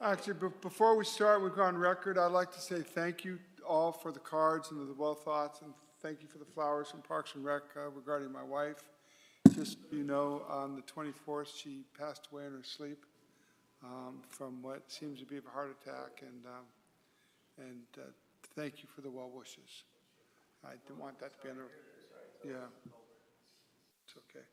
Actually, before we start, we've gone record. I'd like to say thank you all for the cards and the well thoughts, and thank you for the flowers from Parks and Rec regarding my wife. Just so you know, on the 24th, she passed away in her sleep from what seems to be a heart attack, and thank you for the well wishes. I didn't want that to be under. Yeah, it's okay.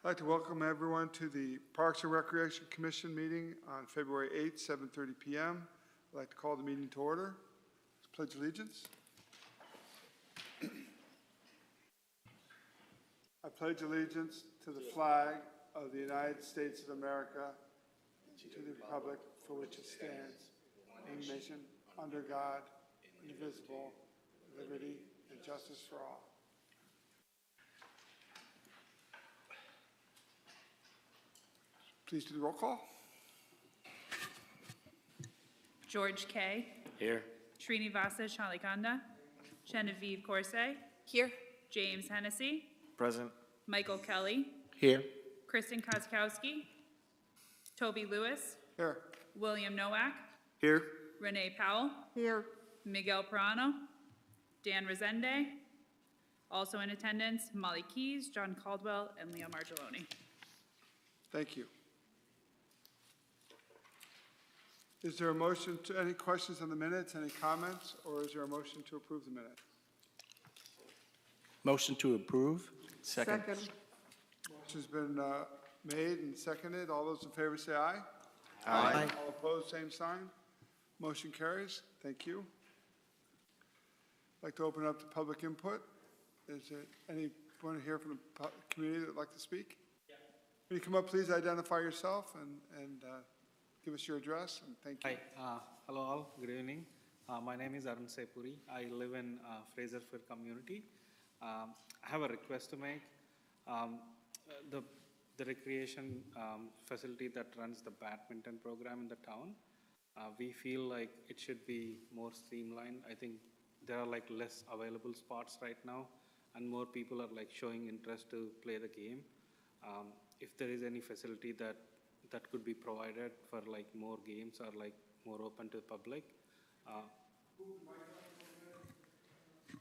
I'd like to welcome everyone to the Parks and Recreation Commission meeting on February 8th, 7:30 p.m. I'd like to call the meeting to order. Let's pledge allegiance. I pledge allegiance to the flag of the United States of America, to the republic for which it stands, one nation, under God, indivisible, liberty and justice for all. Please do the roll call. George Kay. Here. Srinivasa Chalikanda. Genevieve Corse. Here. James Hennessy. Present. Michael Kelly. Here. Kristen Kozkowski. Toby Lewis. Here. William Nowak. Here. Renee Powell. Here. Miguel Perano. Dan Resende. Also in attendance, Molly Keys, John Caldwell, and Leo Margelloni. Thank you. Is there a motion to, any questions on the minutes, any comments, or is there a motion to approve the minutes? Motion to approve. Second. Motion's been made and seconded. All those in favor say aye. Aye. All opposed, same sign. Motion carries. Thank you. I'd like to open up to public input. Is there anyone here from the community that would like to speak? Yeah. Can you come up, please identify yourself and give us your address, and thank you. Hi, hello all, good evening. My name is Arun Sepuri. I live in Fraserford community. I have a request to make. The recreation facility that runs the badminton program in the town, we feel like it should be more streamlined. I think there are like less available spots right now, and more people are like showing interest to play the game. If there is any facility that could be provided for like more games or like more open to the public.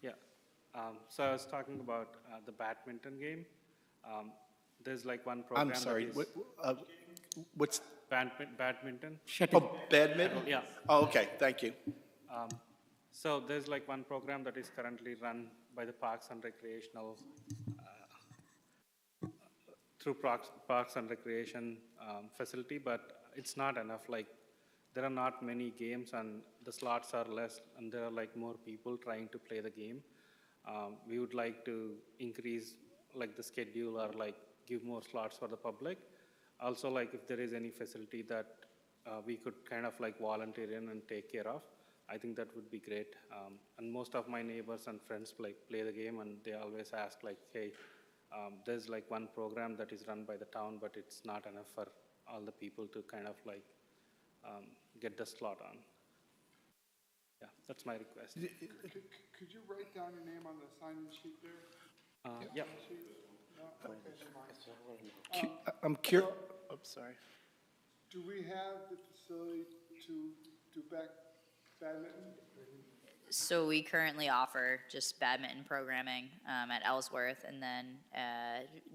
Yeah, so I was talking about the badminton game. There's like one program. I'm sorry. What's badminton? badminton? Yeah. Oh, okay. Thank you. So there's like one program that is currently run by the Parks and Recreational through Parks and Recreation facility, but it's not enough. Like there are not many games and the slots are less, and there are like more people trying to play the game. We would like to increase like the schedule or like give more slots for the public. Also, like if there is any facility that we could kind of like volunteer in and take care of, I think that would be great. And most of my neighbors and friends like play the game, and they always ask like, hey, there's like one program that is run by the town, but it's not enough for all the people to kind of like get the slot on. Yeah, that's my request. Could you write down your name on the sign-in sheet there? Yeah. No? Okay. I'm curious. Oh, sorry. Do we have the facility to do badminton? So we currently offer just badminton programming at Ellsworth, and then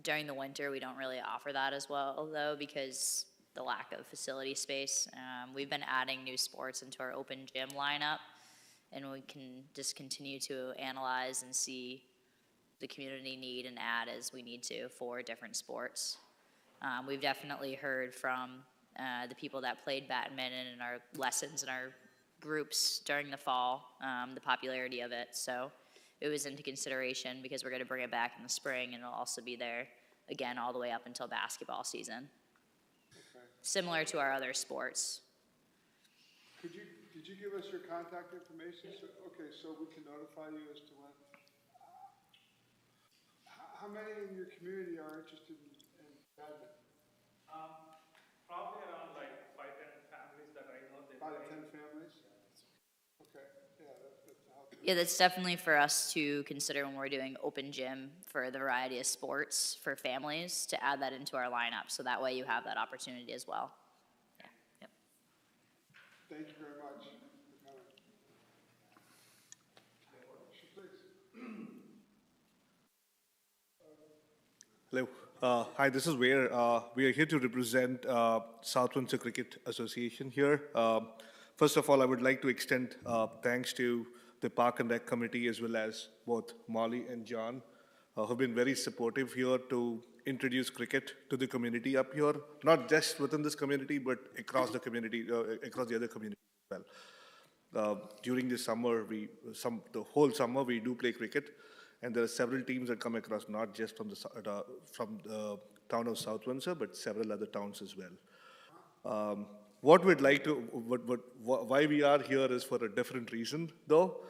during the winter we don't really offer that as well, though, because the lack of facility space. We've been adding new sports into our open gym lineup, and we can just continue to analyze and see the community need and add as we need to for different sports. We've definitely heard from the people that played badminton in our lessons and our groups during the fall, the popularity of it. So it was into consideration because we're going to bring it back in the spring, and it'll also be there again all the way up until basketball season. Okay. Similar to our other sports. Did Could you give us your contact information? Okay, so we can notify you as to when. How many in your community are interested in badminton? Probably around like 5-10 families that I know. 5 to 10 families? Okay, yeah, that's helpful. Yeah, that's definitely for us to consider when we're doing open gym for the variety of sports for families, to add that into our lineup, so that way you have that opportunity as well. Yeah, yep. Thank you very much for coming. Please. Hello. Hi, this is Ware. We are here to represent South Windsor Cricket Association here. First of all, I would like to extend thanks to the Park and Rec Committee as well as both Molly and John, who have been very supportive here to introduce cricket to the community up here, not just within this community, but across the community, across the other communities as well. During the summer, the whole summer, we do play cricket. And there are several teams that come across, not just from the town of South Windsor, but several other towns as well. What we'd like to, why we are here is for a different reason, though.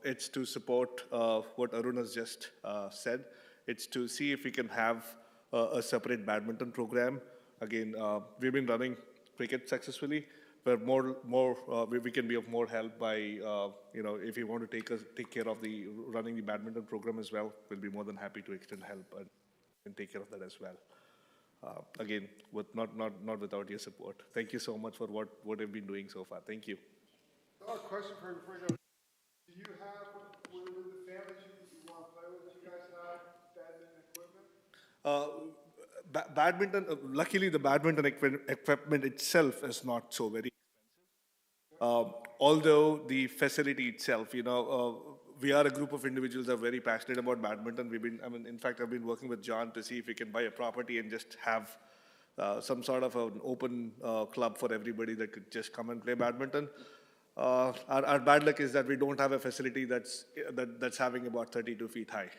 It's to support what Arun has just said. It's to see if we can have a separate badminton program. Again, we've been running cricket successfully. But we can be of more help by, if you want to take care of running the badminton program as well, we'll be more than happy to extend help and take care of that as well. Again, not without your support. Thank you so much for what you've been doing so far. Thank you. A question for you before you go. Do you have, with the families you want to play with, do you guys have badminton equipment? Badminton, luckily the badminton equipment itself is not so very expensive. Although the facility itself, we are a group of individuals that are very passionate about badminton. In fact, I've been working with John to see if we can buy a property and just have some sort of an open club for everybody that could just come and play badminton. Our bad luck is that we don't have a facility that's having about 32 feet high.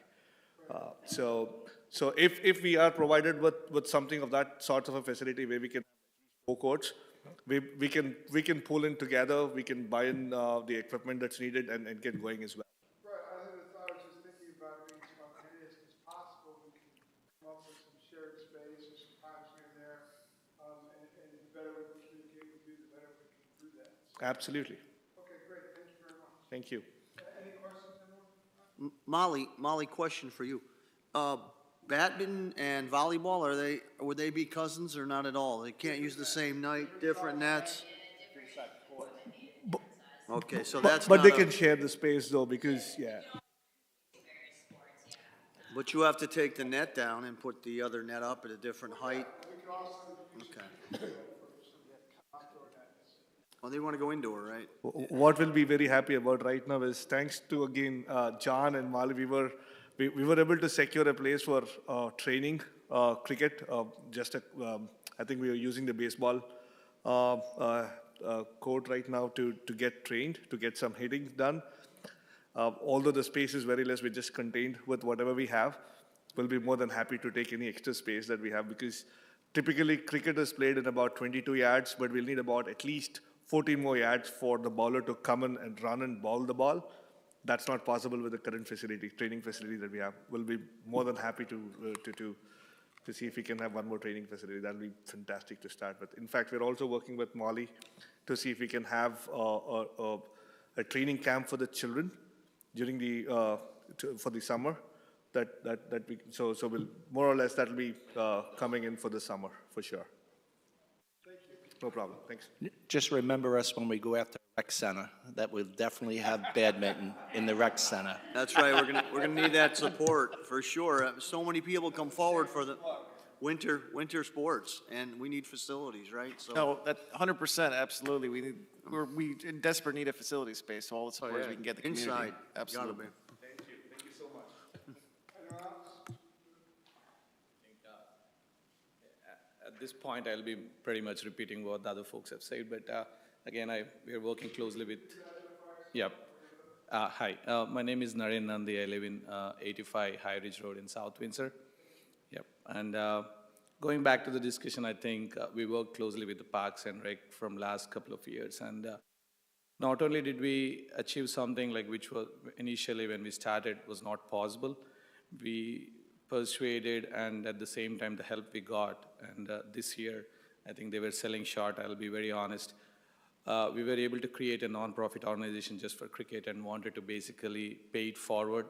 So if we are provided with something of that sort of a facility where we can have 4 courts, we can pull in together, we can buy in the equipment that's needed and get going as well. Right, I was just thinking about being spontaneous as possible. We can come up with some shared space or some times here and there. And the better we communicate with you, the better we can do that. Absolutely. Okay, great, thank you very much. Thank you. Any questions, anyone? Molly, question for you. Badminton and volleyball, would they be cousins or not at all? They can't use the same night, different nets? Okay, so that's But they not can share the space though, because, yeah. But you have to take the net down and put the other net up at a different height? Okay. Well, they want to go indoor, right? What we'll be very happy about right now is thanks to, again, John and Mali, we were able to secure a place for training cricket. I think we are using the baseball court right now to get trained, to get some hitting done. Although the space is very less, we're just contained with whatever we have. We'll be more than happy to take any extra space that we have, because typically cricket is played in about 22 yards, but we'll need about at least 14 more yards for the bowler to come in and run and bowl the ball. That's not possible with the current training facility that we have. We'll be more than happy to see if we can have one more training facility. That'll be fantastic to start with. In fact, we're also working with Molly to see if we can have a training camp for the children during for the summer. So we'll more or less that'll be coming in for the summer for sure. Thank you. No problem. Thanks. Just remember us when we go out to the rec center, that we'll definitely have badminton in the rec center. That's right, we're gonna need that support, for sure. So many people come forward for the winter sports, and we need facilities, right? So No, that 100%, absolutely. We in desperate need of facility space, so all the support we can get the community. inside, gotta Absolutely. be. Anyone else? At this point, I'll be pretty much repeating what the other folks have said, but again, we are working closely with, yep. Hi, my name is Naren Nandi. I live in 85 High Ridge Road in South Windsor. Yep, and going back to the discussion, I think we work closely with the Parks and Rec from last couple of years, and not only did we achieve something like which was initially when we started was not possible, we persuaded and at the same time the help we got. And this year, I think they were selling short, I'll be very honest. We were able to create a non-profit organization just for cricket and wanted to basically pay it forward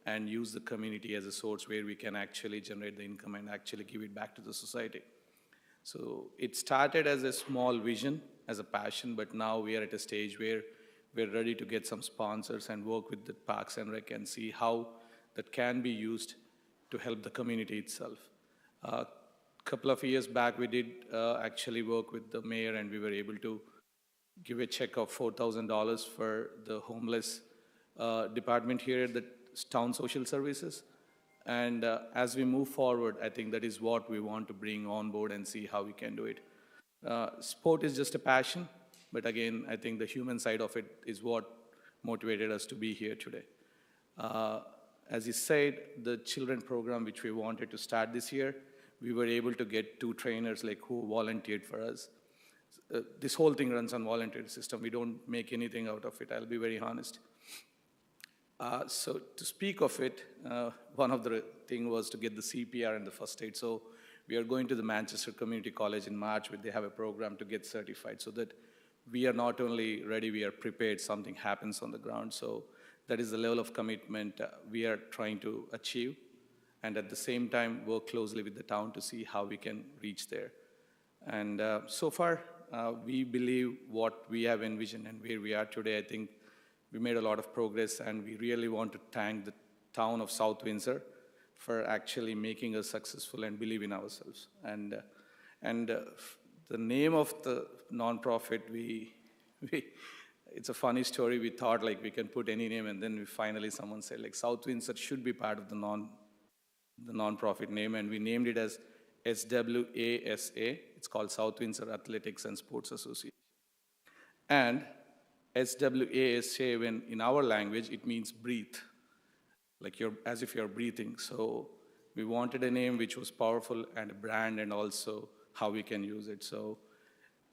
and use the community as a source where we can actually generate the income and actually give it back to the society. So it started as a small vision, as a passion, but now we are at a stage where we're ready to get some sponsors and work with the Parks and Rec and see how that can be used to help the community itself. A couple of years back, we did actually work with the mayor and we were able to give a check of $4,000 for the homeless department here at the town social services. And as we move forward, I think that is what we want to bring on board and see how we can do it. Sport is just a passion, but again, I think the human side of it is what motivated us to be here today. As you said, the children program which we wanted to start this year, we were able to get 2 trainers like who volunteered for us. This whole thing runs on volunteer system. We don't make anything out of it, I'll be very honest. So to speak of it, one of the thing was to get the CPR and the first aid. So we are going to the Manchester Community College in March where they have a program to get certified so that we are not only ready, we are prepared, something happens on the ground. So that is the level of commitment we are trying to achieve. And at the same time, work closely with the town to see how we can reach there. And so far, we believe what we have envisioned and where we are today, I think we made a lot of progress, and we really want to thank the town of South Windsor for actually making us successful and believe in ourselves. And the name of the nonprofit, it's a funny story. We thought like we can put any name, and then finally someone said like South Windsor should be part of the nonprofit name, and we named it as SWASA. It's called South Windsor Athletics and Sports Association. And SWASA, when in our language, it means breathe, like as if you're breathing. So we wanted a name which was powerful and a brand, and also how we can use it. So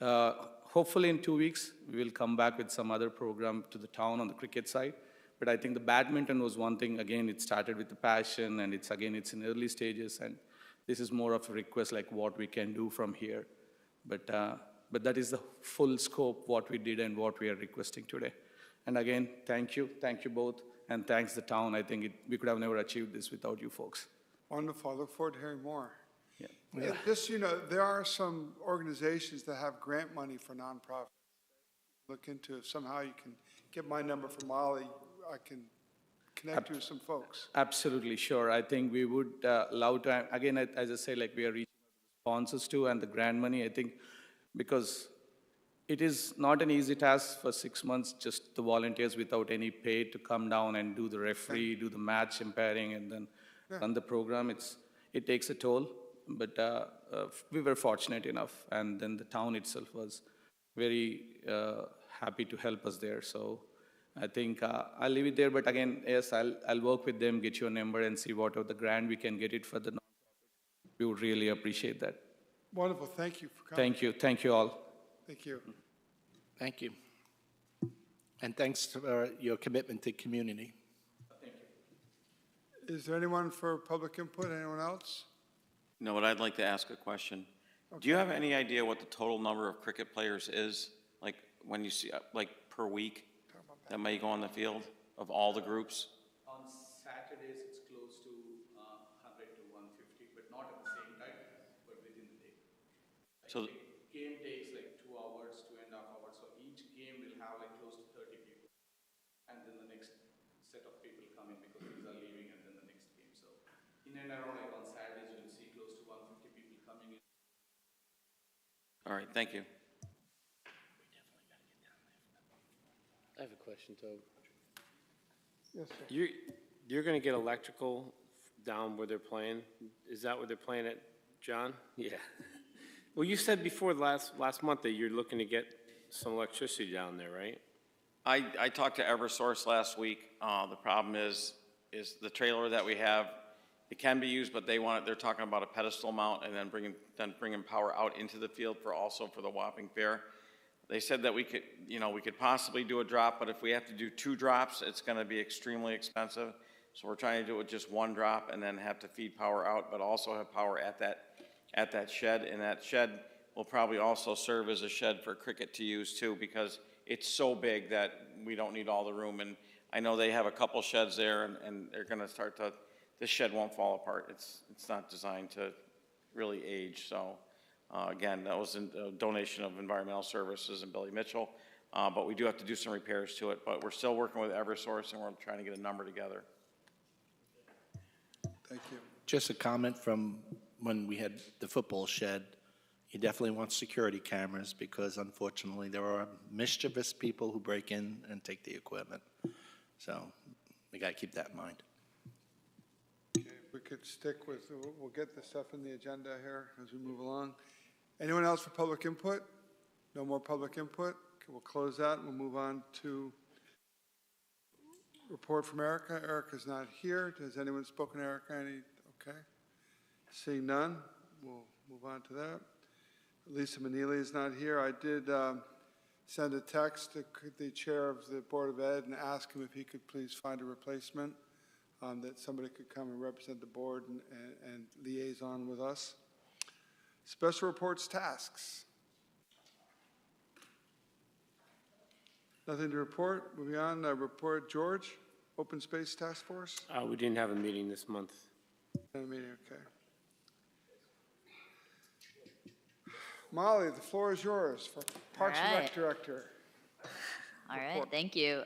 hopefully in 2 weeks, we will come back with some other program to the town on the cricket side. But I think the badminton was one thing. Again, it started with the passion, and it's in early stages, and this is more of a request like what we can do from here. But that is the full scope, what we did and what we are requesting today. And again, thank you both, and thanks the town. I think we could have never achieved this without you folks. Wonderful. I look forward to hearing more. Yeah. Just, there are some organizations that have grant money for nonprofits. Look into if somehow you can get my number from Molly. I can connect you with some folks. Absolutely, sure. I think we would love to, again, as I say, like we are reaching sponsors too, and the grant money, I think, because it is not an easy task for 6 months, just the volunteers without any pay to come down and do the referee, do the match umpiring, and then run the program. It takes a toll, but we were fortunate enough, and then the town itself was very happy to help us there. So I think I'll leave it there, but again, yes, I'll work with them, get your number, and see what of the grant we can get it for the nonprofit. We would really appreciate that. Wonderful. Thank you for coming. Thank you all. Thank you. Thank you. And thanks for your commitment to community. Is there anyone for public input? Anyone else? No, but I'd like to ask a question. Do you have any idea what the total number of cricket players is? Like when you see, like per week, that may go on the field of all the groups? On Saturdays, it's close to 100 to 150, but not at the same time, but within the day. So Game takes like 2 hours, 2.5 hours, so each game will have like close to 30 people. And then the next set of people come in because these are leaving, and then the next game. So in and around like on Saturdays, you'll see close to 150 people coming in. all right, thank you. I have a question, Toby. Yes, sir. You're going to get electrical down where they're playing? Is that where they're playing at, John? Yeah. Well, you said before last month that you're looking to get some electricity down there, right? I talked to Eversource last week. The problem is the trailer that we have, it can be used, but they're talking about a pedestal mount and then bringing power out into the field also for the Wapping Fair. They said that we could, we could possibly do a drop, but if we have to do 2 drops, it's gonna be extremely expensive. So we're trying to do it with just 1 drop and then have to feed power out, but also have power at that shed. And that shed will probably also serve as a shed for cricket to use too, because it's so big that we don't need all the room. And I know they have a couple sheds there, and they're gonna start to, this shed won't fall apart. It's not designed to really age, so. Again, that was a donation of Environmental Services and Billy Mitchell, but we do have to do some repairs to it. But we're still working with Eversource, and we're trying to get a number together. Thank you. Just a comment from when we had the football shed. You definitely want security cameras because unfortunately there are mischievous people who break in and take the equipment. So we got to keep that in mind. Okay, if we could stick with, we'll get the stuff in the agenda here as we move along. Anyone else for public input? No more public input? Okay, we'll close that and we'll move on to report from Erica. Erica's not here. Has anyone spoken to Erica? Okay. Seeing none, we'll move on to that. Lisa Manili is not here. I did send a text to the chair of the Board of Ed and ask him if he could please find a replacement, that somebody could come and represent the board and liaison with us. Special reports tasks. Nothing to report. Moving on, report George, Open Space Task Force. We didn't have a meeting this month. No meeting, okay. Molly, the floor is yours for Parks and Rec right. Director. All right, thank you.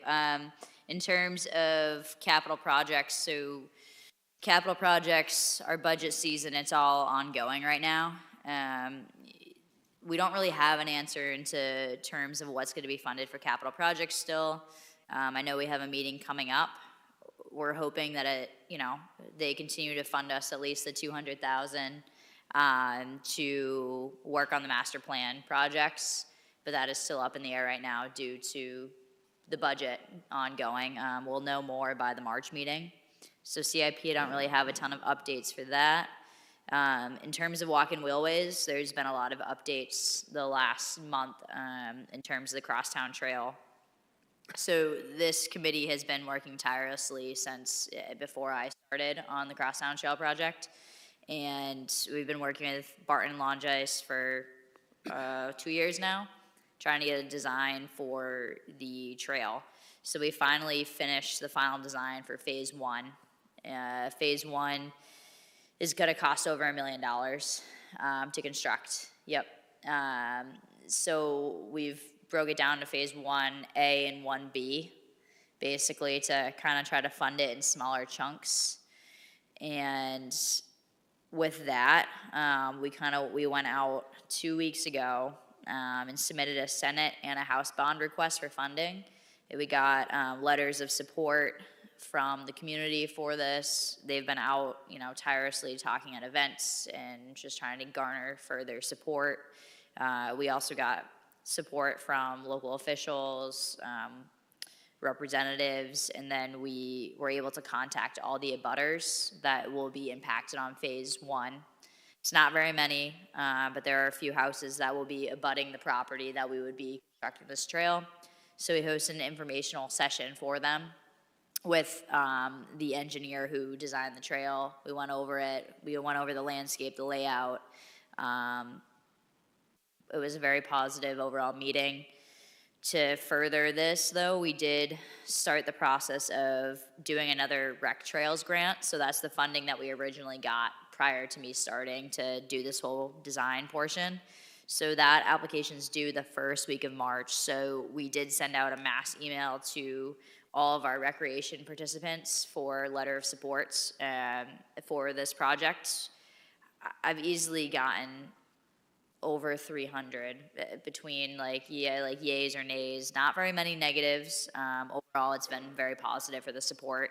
In terms of capital projects, so capital projects, our budget season, it's all ongoing right now. We don't really have an answer into terms of what's going to be funded for capital projects still. I know we have a meeting coming up. We're hoping that they continue to fund us at least the $200,000 to work on the master plan projects, but that is still up in the air right now due to the budget ongoing. We'll know more by the March meeting. So CIP, I don't really have a ton of updates for that. In terms of walk-in wheelways, there's been a lot of updates the last month in terms of the Crosstown Trail. So this committee has been working tirelessly since before I started on the Crosstown Trail project. And we've been working with Barton Longeis for 2 years now, trying to get a design for the trail. So we finally finished the final design for phase 1. Phase 1 is going to cost over $1 million to construct. Yep. So we've broke it down to phase 1A and 1B, basically to kind of try to fund it in smaller chunks. And with that, we went out 2 weeks ago and submitted a Senate and a House bond request for funding. We got letters of support from the community for this. They've been out, tirelessly talking at events and just trying to garner further support. We also got support from local officials, representatives, and then we were able to contact all the abutters that will be impacted on phase 1. It's not very many, but there are a few houses that will be abutting the property that we would be constructing this trail. So we hosted an informational session for them with the engineer who designed the trail. We went over it. We went over the landscape, the layout. It was a very positive overall meeting. To further this, though, we did start the process of doing another Rec Trails grant. So that's the funding that we originally got prior to me starting to do this whole design portion. So that application's due the first week of March. So we did send out a mass email to all of our recreation participants for letter of supports for this project. I've easily gotten over 300 between yays or nays, not very many negatives. Overall, it's been very positive for the support.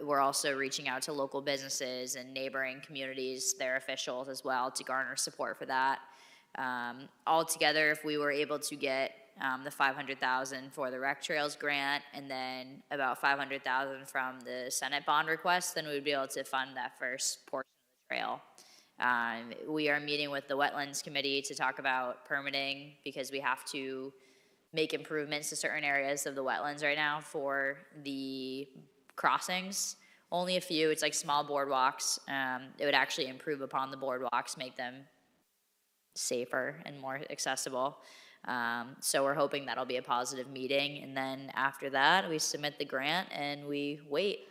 We're also reaching out to local businesses and neighboring communities, their officials as well, to garner support for that. Altogether, if we were able to get the $500,000 for the Rec Trails grant and then about $500,000 from the Senate bond request, then we would be able to fund that first portion of the trail. We are meeting with the Wetlands Committee to talk about permitting because we have to make improvements to certain areas of the wetlands right now for the crossings. Only a few, it's like small boardwalks. It would actually improve upon the boardwalks, make them safer and more accessible. So we're hoping that'll be a positive meeting. And then after that, we submit the grant and we wait.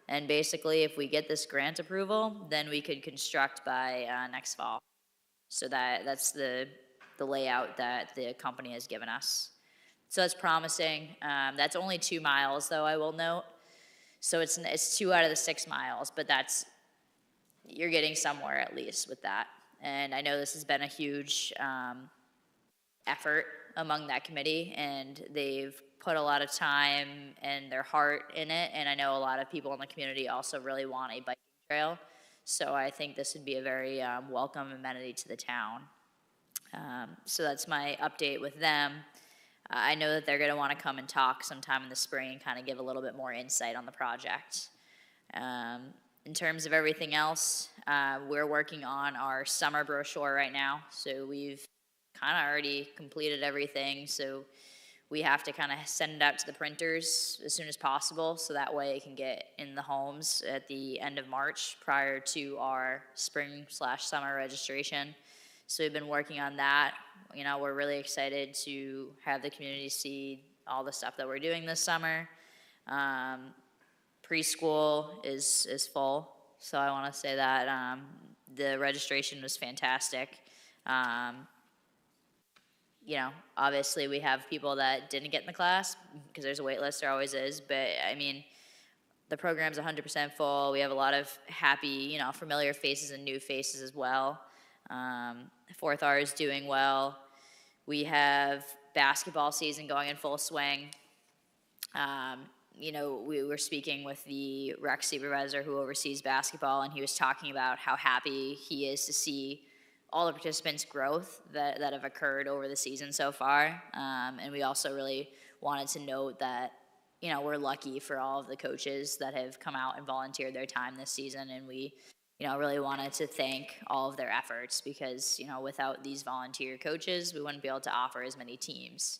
And basically, if we get this grant approval, then we could construct by next fall. So that's the layout that the company has given us. So that's promising. That's only 2 miles, though, I will note. So it's 2 out of the 6 miles, but you're getting somewhere at least with that. And I know this has been a huge effort among that committee, and they've put a lot of time and their heart in it. And I know a lot of people in the community also really want a biking trail. So I think this would be a very welcome amenity to the town. So that's my update with them. I know that they're going to want to come and talk sometime in the spring and kind of give a little bit more insight on the project. In terms of everything else, we're working on our summer brochure right now. So we've kind of already completed everything. So we have to kind of send it out to the printers as soon as possible. So that way it can get in the homes at the end of March prior to our spring/summer registration. So we've been working on that. You know, we're really excited to have the community see all the stuff that we're doing this summer. Preschool is full, so I want to say that the registration was fantastic. You know, obviously we have people that didn't get in the class because there's a wait list, there always is, but I mean, the program's 100% full. We have a lot of happy, you know, familiar faces and new faces as well. Fourth R is doing well. We have basketball season going in full swing. You know, we were speaking with the rec supervisor who oversees basketball, and he was talking about how happy he is to see all the participants' growth that have occurred over the season so far. And we also really wanted to note that, you know, we're lucky for all of the coaches that have come out and volunteered their time this season, and we, you know, really wanted to thank all of their efforts because, you know, without these volunteer coaches, we wouldn't be able to offer as many teams.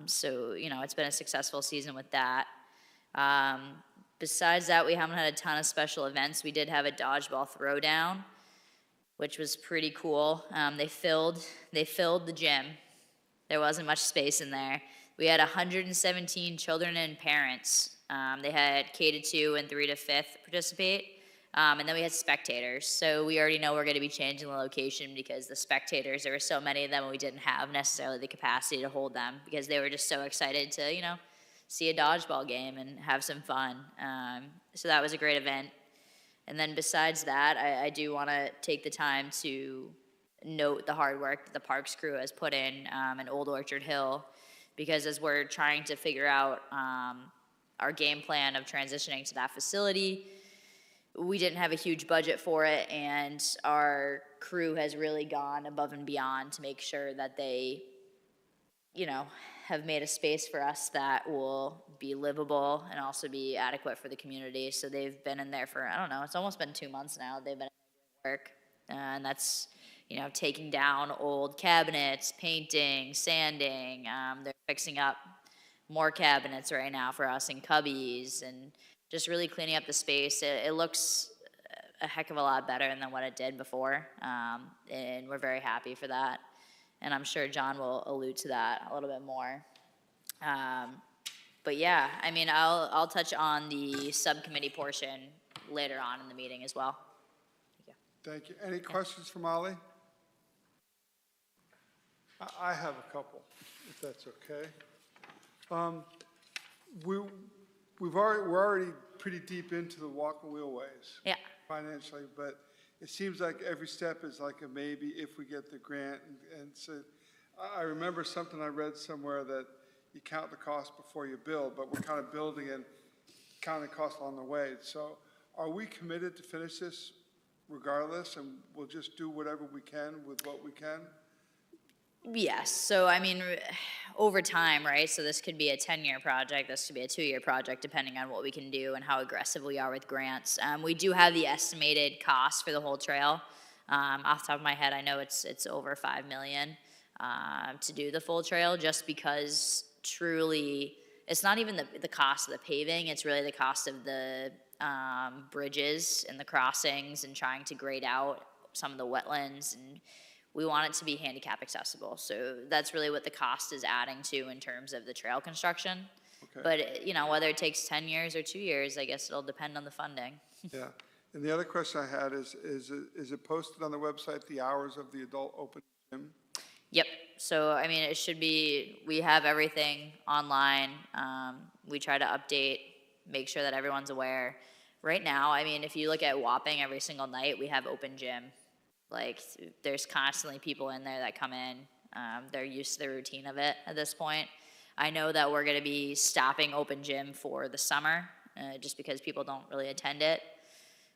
So, you know, it's been a successful season with that. Besides that, we haven't had a ton of special events. We did have a dodgeball throwdown, which was pretty cool. They filled the gym. There wasn't much space in there. We had 117 children and parents. They had K-2 and 3 to 5th participate. And then we had spectators. So we already know we're going to be changing the location because the spectators, there were so many of them and we didn't have necessarily the capacity to hold them because they were just so excited to, you know, see a dodgeball game and have some fun. So that was a great event. And then besides that, I do want to take the time to note the hard work that the Parks crew has put in Old Orchard Hill, because as we're trying to figure out our game plan of transitioning to that facility, we didn't have a huge budget for it, and our crew has really gone above and beyond to make sure that they, you know, have made a space for us that will be livable and also be adequate for the community. So they've been in there for, I don't know, it's almost been 2 months now. They've been doing work, and that's, you know, taking down old cabinets, painting, sanding. They're fixing up more cabinets right now for us and cubbies, and just really cleaning up the space. It looks a heck of a lot better than what it did before, and we're very happy for that. And I'm sure John will allude to that a little bit more. But yeah, I mean, I'll touch on the subcommittee portion later on in the meeting as well. Thank you. Any questions for Molly? I have a couple, if that's okay. We're already pretty deep into the walk and wheelways. Yeah. Financially, but it seems like every step is like a maybe if we get the grant. And so I remember something I read somewhere that you count the cost before you build, but we're kind of building and counting costs along the way. So are we committed to finish this regardless, and we'll just do whatever we can with what we can? Yes. So, I mean, over time, right? So this could be a 10-year project. This could be a 2-year project, depending on what we can do and how aggressive we are with grants. We do have the estimated cost for the whole trail. Off the top of my head, I know it's over 5 million to do the full trail, just because truly, it's not even the cost of the paving, it's really the cost of the bridges and the crossings and trying to grade out some of the wetlands, and we want it to be handicap accessible. So that's really what the cost is adding to in terms of the trail construction. Okay. But, you know, whether it takes 10 years or 2 years, I guess it'll depend on the funding. Yeah. And the other question I had is it posted on the website, the hours of the adult open gym? Yep, so, I mean, it should be, we have everything online. We try to update, make sure that everyone's aware. Right now, I mean, if you look at Wapping, every single night, we have open gym. Like, there's constantly people in there that come in. They're used to the routine of it at this point. I know that we're gonna be stopping open gym for the summer, just because people don't really attend it.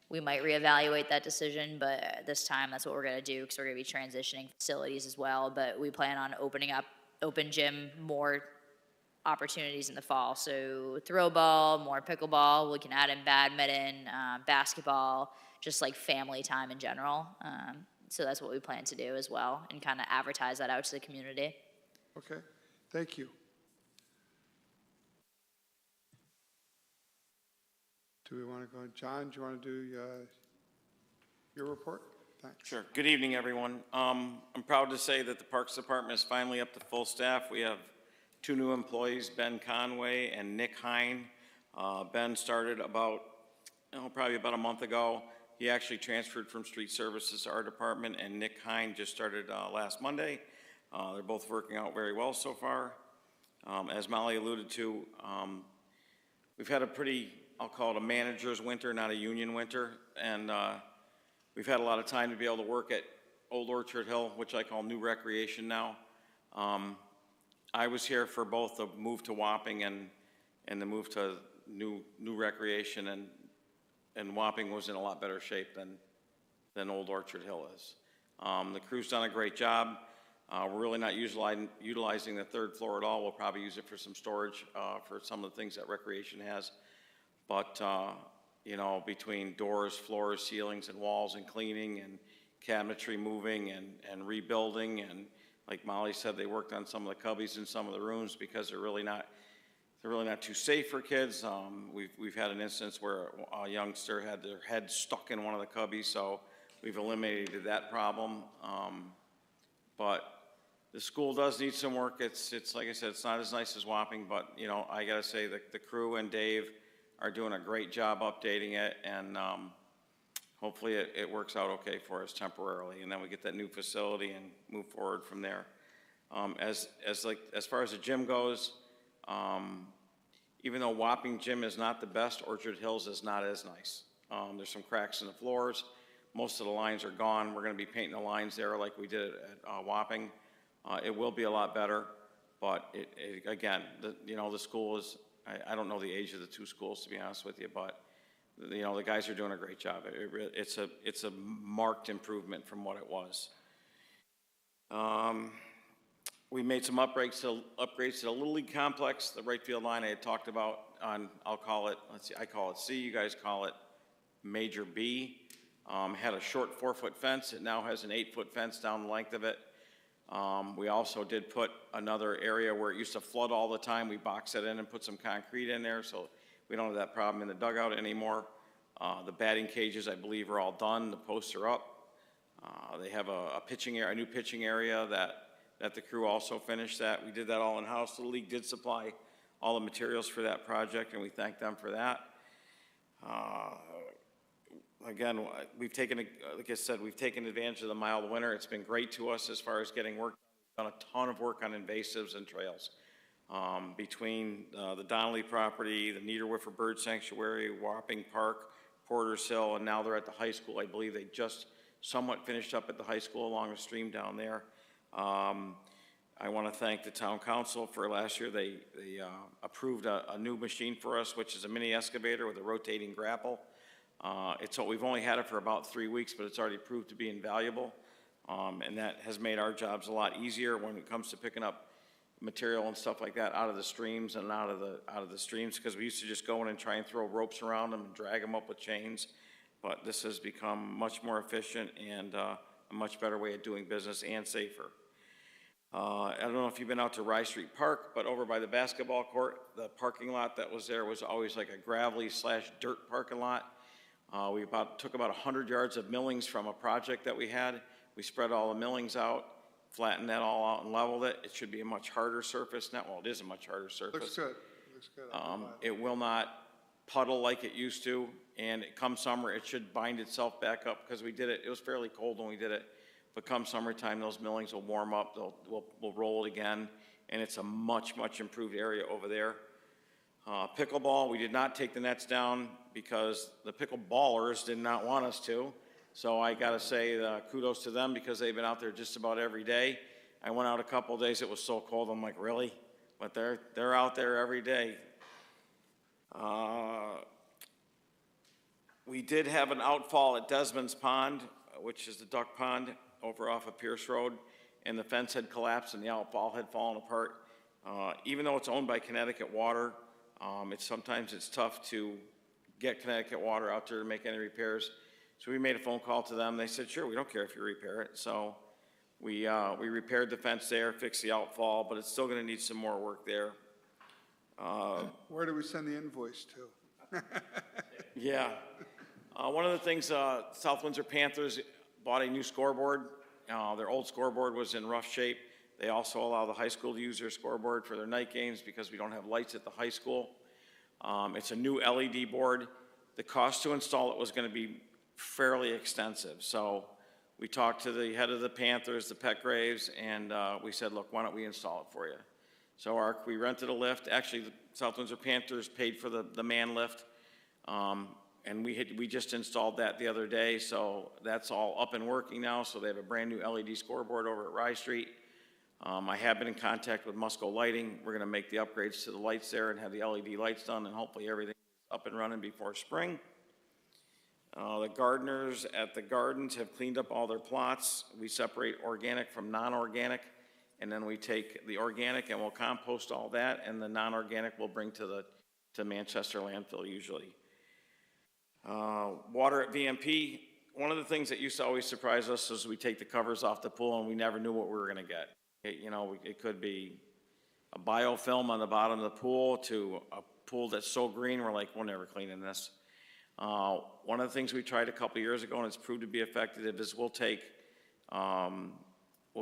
We might reevaluate that decision, but at this time, that's what we're gonna do, because we're gonna be transitioning facilities as well. But we plan on opening up open gym, more opportunities in the fall. So throw ball, more pickleball, we can add in badminton, basketball, just like family time in general. So that's what we plan to do as well, and kind of advertise that out to the community. Okay, thank you. Do we want to go, John, do you want to do your report? Thanks. Sure. Good evening, everyone. I'm proud to say that the Parks Department is finally up to full staff. We have 2 new employees, Ben Conway and Nick Hine. Ben started probably about a month ago. He actually transferred from street services to our department, and Nick Hine just started last Monday. They're both working out very well so far. As Molly alluded to, we've had a pretty, I'll call it a manager's winter, not a union winter, and we've had a lot of time to be able to work at Old Orchard Hill, which I call New Recreation now. I was here for both the move to Wapping and the move to New Recreation, and Wapping was in a lot better shape than Old Orchard Hill is. The crew's done a great job. We're really not utilizing the 3rd floor at all. We'll probably use it for some storage for some of the things that Recreation has. But, you know, between doors, floors, ceilings, and walls, and cleaning, and cabinetry moving, and rebuilding, and like Molly said, they worked on some of the cubbies in some of the rooms because they're really not too safe for kids. We've had an instance where a youngster had their head stuck in one of the cubbies, so we've eliminated that problem. But the school does need some work. It's like I said, it's not as nice as Wapping, but, you know, I gotta say that the crew and Dave are doing a great job updating it, and hopefully it works out okay for us temporarily, and then we get that new facility and move forward from there. As far as the gym goes, even though Wapping Gym is not the best, Orchard Hills is not as nice. There's some cracks in the floors. Most of the lines are gone. We're gonna be painting the lines there like we did at Wapping. It will be a lot better, but again, the school is, I don't know the age of the 2 schools, to be honest with you, but you know, the guys are doing a great job. It's a marked improvement from what it was. We made some upgrades to the Little League complex, the right field line I had talked about on, I'll call it, I call it C, you guys call it Major B. Had a short 4-foot fence. It now has an 8-foot fence down the length of it. We also did put another area where it used to flood all the time. We boxed it in and put some concrete in there, so we don't have that problem in the dugout anymore. The batting cages, I believe, are all done. The posts are up. They have a new pitching area that the crew also finished that. We did that all in-house. The league did supply all the materials for that project, and we thank them for that. Again, like I said, we've taken advantage of the mild winter. It's been great to us as far as getting work. We've done a ton of work on invasives and trails. Between the Donnelly property, the Niederwiffer Bird Sanctuary, Wapping Park, Porter's Hill, and now they're at the high school. I believe they just somewhat finished up at the high school along the stream down there. I want to thank the town council for last year. They approved a new machine for us, which is a mini excavator with a rotating grapple. We've only had it for about 3 weeks, but it's already proved to be invaluable. And that has made our jobs a lot easier when it comes to picking up material and stuff like that out of the streams and out of the streams, because we used to just go in and try and throw ropes around them and drag them up with chains. but this has become much more efficient and a much better way of doing business and safer. I don't know if you've been out to Rye Street Park, but over by the basketball court, the parking lot that was there was always like a gravelly/dirt parking lot. We took about 100 yards of millings from a project that we had. We spread all the millings out, flattened that all out and leveled it. It should be a much harder surface now. Well, it is a much harder surface. Looks good, looks good. It will not puddle like it used to, and come summer, it should bind itself back up, because we did it, it was fairly cold when we did it, but come summertime, those millings will warm up, we'll roll it again, and it's a much, much improved area over there. Pickleball, we did not take the nets down because the pickleballers did not want us to, so I gotta say kudos to them, because they've been out there just about every day. I went out a couple of days, it was so cold, I'm like, really? But they're out there every day. We did have an outfall at Desmond's Pond, which is the duck pond over off of Pierce Road, and the fence had collapsed and the outfall had fallen apart. Even though it's owned by Connecticut Water, sometimes it's tough to get Connecticut Water out there to make any repairs. So we made a phone call to them. They said, sure, we don't care if you repair it. So we repaired the fence there, fixed the outfall, but it's still gonna need some more work there. Where do we send the invoice to? Yeah. One of the things, South Windsor Panthers bought a new scoreboard. Their old scoreboard was in rough shape. They also allow the high school to use their scoreboard for their night games because we don't have lights at the high school. It's a new LED board. The cost to install it was going to be fairly extensive. So we talked to the head of the Panthers, the Petgraves, and we said, look, why don't we install it for you? So we rented a lift. Actually, the South Windsor Panthers paid for the man lift. And we just installed that the other day, so that's all up and working now. So they have a brand new LED scoreboard over at Rye Street. I have been in contact with Musco Lighting. We're gonna make the upgrades to the lights there and have the LED lights done, and hopefully everything is up and running before spring. The gardeners at the gardens have cleaned up all their plots. We separate organic from non-organic, and then we take the organic and we'll compost all that, and the non-organic we'll bring to Manchester landfill usually. Water at VMP, one of the things that used to always surprise us is we take the covers off the pool and we never knew what we were gonna get. It could be a biofilm on the bottom of the pool to a pool that's so green, we're like, we're never cleaning this. One of the things we tried a couple years ago, and it's proved to be effective, is we'll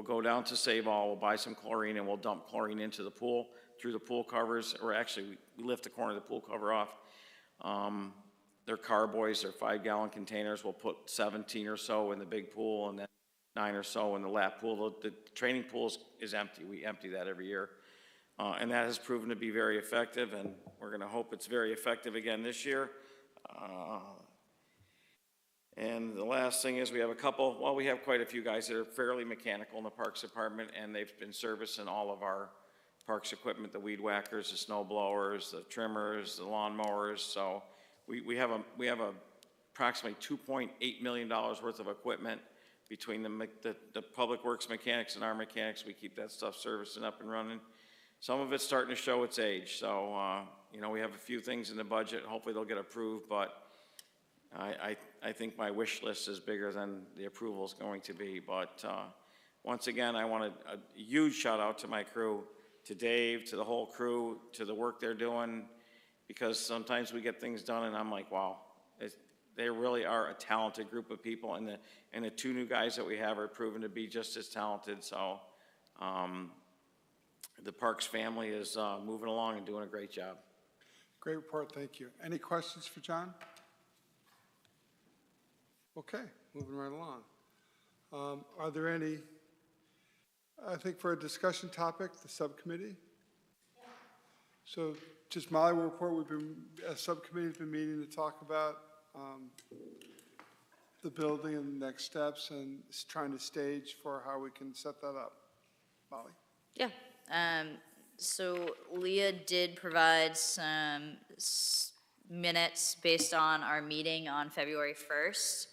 go down to Save All, we'll buy some chlorine, and we'll dump chlorine into the pool through the pool covers, or actually, we lift the corner of the pool cover off. They're carboys, they're 5-gallon containers. We'll put 17 or so in the big pool and then 9 or so in the lap pool. The training pool is empty. We empty that every year. And that has proven to be very effective, and we're gonna hope it's very effective again this year. And the last thing is we have quite a few guys that are fairly mechanical in the Parks Department, and they've been servicing all of our parks equipment, the weed whackers, the snow blowers, the trimmers, the lawn mowers. So we have approximately $2.8 million worth of equipment between the Public Works mechanics and our mechanics. We keep that stuff serviced and up and running. Some of it's starting to show its age. So, we have a few things in the budget. Hopefully they'll get approved, but I think my wish list is bigger than the approval is going to be. But once again, I want a huge shout out to my crew, to Dave, to the whole crew, to the work they're doing, because sometimes we get things done and I'm like, wow, they really are a talented group of people, and the 2 new guys that we have are proven to be just as talented. So the Parks family is moving along and doing a great job. Great report, thank you. Any questions for John? Okay, moving right along. Are there any, I think for a discussion topic, the subcommittee? So just Molly will report, a subcommittee's been meeting to talk about the building and the next steps and trying to stage for how we can set that up. Molly? Yeah. So Leah did provide some minutes based on our meeting on February 1st.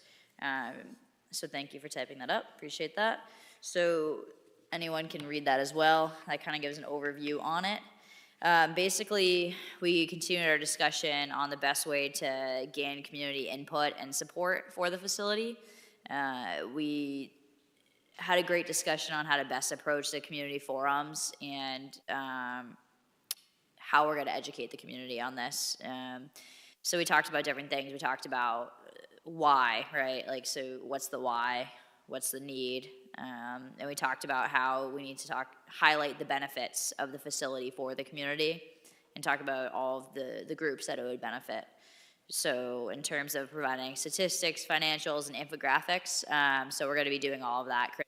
So thank you for typing that up. Appreciate that. So anyone can read that as well. That kind of gives an overview on it. Basically, we continued our discussion on the best way to gain community input and support for the facility. We had a great discussion on how to best approach the community forums and how we're going to educate the community on this. So we talked about different things. We talked about why, right? Like, so what's the why? What's the need? And we talked about how we need to highlight the benefits of the facility for the community and talk about all of the groups that it would benefit. So in terms of providing statistics, financials, and infographics, so we're going to be doing all of that, creating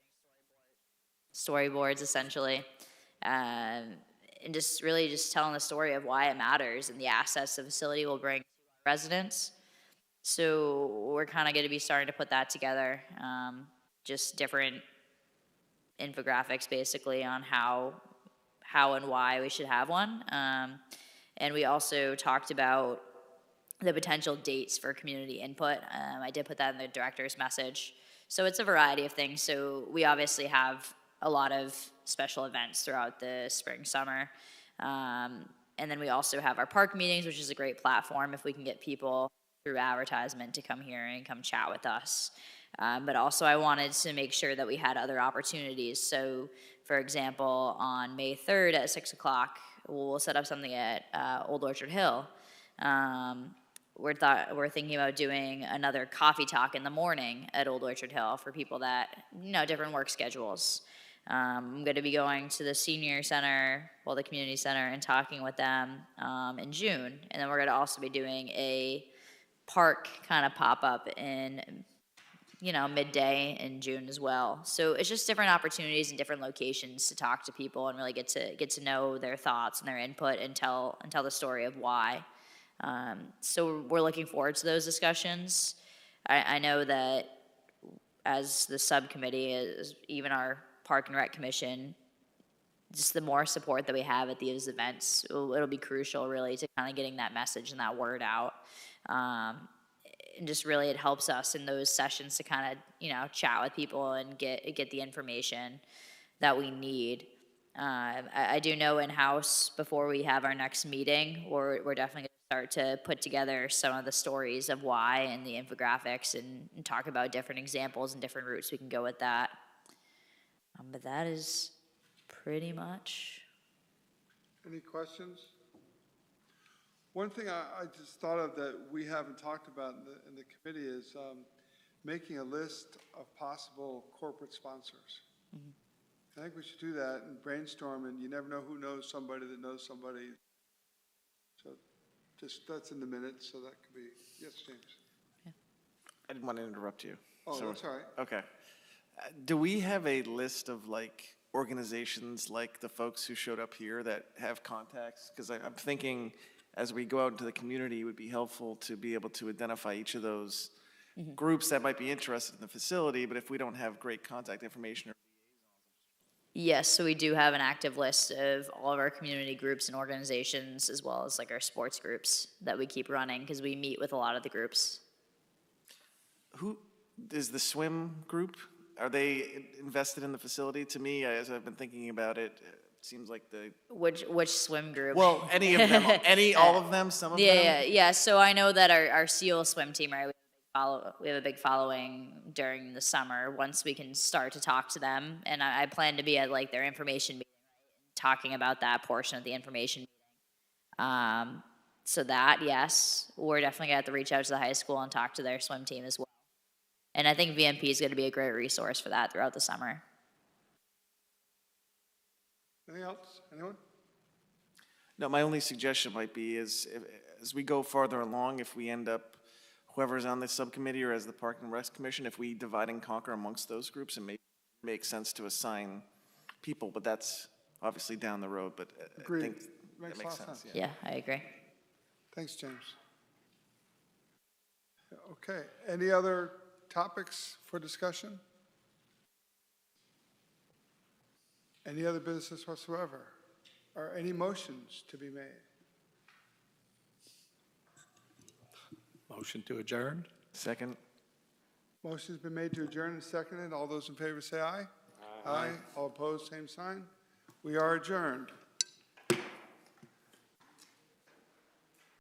storyboards essentially, and just really just telling the story of why it matters and the assets the facility will bring to residents. So we're kind of going to be starting to put that together, just different infographics basically on how and why we should have one. And we also talked about the potential dates for community input. I did put that in the director's message. So it's a variety of things. So we obviously have a lot of special events throughout the spring, summer. And then we also have our park meetings, which is a great platform if we can get people through advertisement to come here and come chat with us. But also I wanted to make sure that we had other opportunities. So for example, on May 3rd at 6 o'clock, we'll set up something at Old Orchard Hill. We're thinking about doing another coffee talk in the morning at Old Orchard Hill for people that, different work schedules. I'm going to be going to the senior center, the community center, and talking with them in June. And then we're going to also be doing a park kind of pop-up in, midday in June as well. So it's just different opportunities and different locations to talk to people and really get to know their thoughts and their input and tell the story of why. So we're looking forward to those discussions. I know that as the subcommittee, as even our Park and Rec Commission, just the more support that we have at these events, it'll be crucial really to kind of getting that message and that word out. And just really it helps us in those sessions to kind of, chat with people and get the information that we need. I do know in-house before we have our next meeting, we're definitely going to start to put together some of the stories of why and the infographics and talk about different examples and different routes we can go with that. But that is pretty much. Any questions? One thing I just thought of that we haven't talked about in the committee is making a list of possible corporate sponsors. Mm-hmm. I think we should do that and brainstorm, and you never know who knows somebody that knows somebody. So just, that's in the minutes, so that could be, yes, James? I didn't want to interrupt you. Oh, that's all right. Okay. Do we have a list of organizations like the folks who showed up here that have contacts? Because I'm thinking as we go out into the community, it would be helpful to be able to identify each of those groups that might be interested in the facility, but if we don't have great contact information. Yes, so we do have an active list of all of our community groups and organizations, as well as our sports groups that we keep running, because we meet with a lot of the groups. Who is the swim group? Are they invested in the facility? To me, as I've been thinking about it, it seems like the... Which swim group? Well, any of them, all of them, some of them? Yeah. So I know that our SEAL swim team, right, we have a big following during the summer once we can start to talk to them. And I plan to be at their information meeting, talking about that portion of the information meeting. So that, yes, we're definitely going to have to reach out to the high school and talk to their swim team as well. And I think VMP is going to be a great resource for that throughout the summer. Anything else? Anyone? No, my only suggestion might be is as we go farther along, if we end up, whoever's on this subcommittee or as the Park and Rec Commission, if we divide and conquer amongst those groups, it may make sense to assign people, but that's obviously down the road, but Agreed. I think Makes that a lot makes of sense. sense. Yeah, I agree. Thanks, James. Okay, any other topics for discussion? Any other business whatsoever? Or any motions to be made? Motion to adjourn? Second? Motion's been made to adjourn and seconded. All those in favor say aye. Aye. All opposed, same sign. We are adjourned.